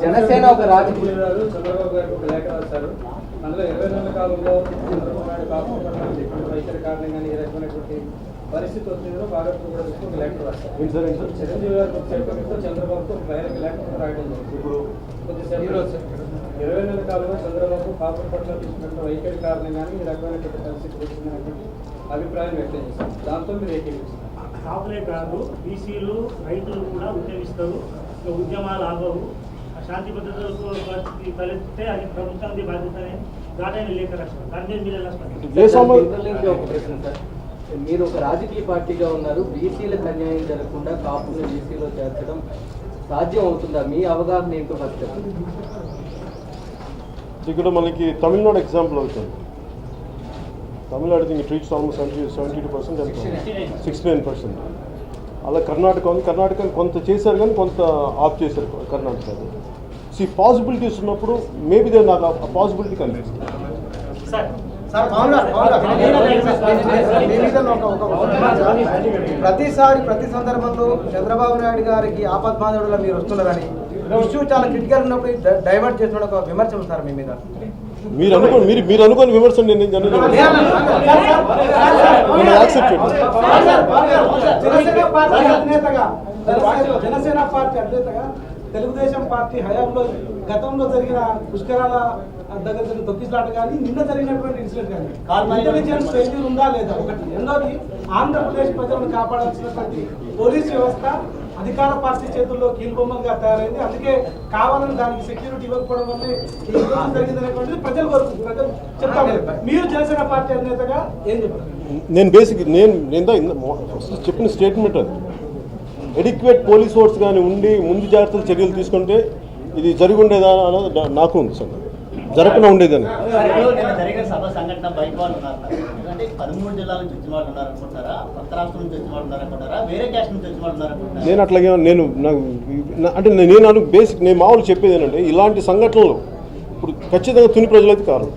జనసేన ఒక రాజకీయ చంద్రబాబు గారికి ఒక లేఖ రాశారు. అందులో 24 కాలంలో చంద్రబాబు నాయుడు కాపాడుకోవడానికి వైఖరి కారణంగానే ఈ రకమైనటువంటి పరిస్థితి వచ్చిందో భారత్ కూడా ఒక లేఖ రాశారు. చిరంజీవి గారికి చెప్పడంతో చంద్రబాబుతో ఒక బహిరంగ లేఖ రాయడం జరిగింది. ఇప్పుడు కొద్దిసేపు 24 కాలంలో చంద్రబాబు కాపుల పట్ల తీసుకున్న వైఖరి కారణంగానే ఈ రకమైనటువంటి పరిస్థితి వచ్చిందనేటువంటి అభిప్రాయం వ్యక్తం చేశారు. దాంతో మీరు ఏకీభవిస్తారు? కాపులే కాదు, బీసీలు రైతులు కూడా ఉద్యమిస్తారు. ఉద్యమాలు ఆగవు. శాంతి భద్రతలకు పరిస్థితి తలెత్తితే అది ప్రభుత్వానికి బాధ్యతనే దాటైన లేఖ రాష్ట్రం. దాని మీద మీరు ఎలా స్పందిస్తారు? మీరు ఒక రాజకీయ పార్టీగా ఉన్నారు. బీసీలకు అన్యాయం జరగకుండా కాపులను బీసీలో చేర్చడం సాధ్యం అవుతుందా? మీ అవగాహన ఏంటో ఫస్ట్ చెప్పండి. ఇక్కడ మనకి తమిళనాడు ఎగ్జాంపుల్ అవుతుంది. తమిళనాడు దీనికి ట్రీట్స్ ఆల్మోస్ట్ 72% ఎంత 69%. అలా కర్ణాటక ఉంది. కర్ణాటక కొంత చేశారు కానీ కొంత ఆఫ్ చేశారు కర్ణాటక. ఈ పాసిబిలిటీస్ ఉన్నప్పుడు మేబీ దే నాకు ఆ పాసిబిలిటీ కనిపిస్తుంది. ప్రతి సందర్భంలో చంద్రబాబు నాయుడు గారికి ఆపద్బాంధవుడుగా మీరు వస్తున్నారని ఇష్యూ చాలా క్రిటికల్ ఉన్నప్పుడు డైవర్ట్ చేసిన ఒక విమర్శ ఉంది సార్ మీ మీద. మీరు అనుకోని విమర్శ నేను జనసేన పార్టీ అధినేతగా తెలుగుదేశం పార్టీ హయాంలో గతంలో జరిగిన పుష్కరాల దగ్గర జరిగిన తొక్కిసలాట కానీ నిన్న జరిగినటువంటి ఇన్సిడెంట్ కానీ ఇంటెలిజెన్స్ ఫెయిల్యూర్ ఉందా లేదా ఒకటి. రెండోది ఆంధ్రప్రదేశ్ ప్రజలను కాపాడాల్సినటువంటి పోలీస్ వ్యవస్థ అధికార పార్టీ చేతుల్లో కీలుబొమ్మలుగా తయారైంది. అందుకే కావాలని దానికి సెక్యూరిటీ ఇవ్వకపోవడం వల్లే ఈ విషయం జరిగిందనేటువంటిది ప్రజలు చెప్తారు. మీరు జనసేన పార్టీ అధినేతగా ఏం చెప్తారు? నేను చెప్పిన స్టేట్మెంట్ అది. ఎడిక్వేట్ పోలీస్ ఫోర్స్ కానీ ఉండి ముందు జాగ్రత్తలు చర్యలు తీసుకుంటే ఇది జరిగి ఉండేదా అన్నది నాకు ఉంది సార్. జరగకుండా ఉండేదని. జరిగిన సభ సంఘటన బయట వాళ్ళు ఉన్నారు. ఎందుకంటే 13 జిల్లాల నుంచి వచ్చిన వాళ్ళు ఉన్నారనుకుంటారా, కొత్త రాష్ట్రం నుంచి వచ్చిన వాళ్ళు ఉన్నారనుకుంటారా, వేరే క్యాస్ట్ నుంచి వచ్చిన వాళ్ళు ఉన్నారనుకుంటారా? నేను అట్లాగే నేను మామూలు చెప్పేది ఏంటంటే ఇలాంటి సంఘటనలు ఇప్పుడు ఖచ్చితంగా తుని ప్రజలైతే కారు.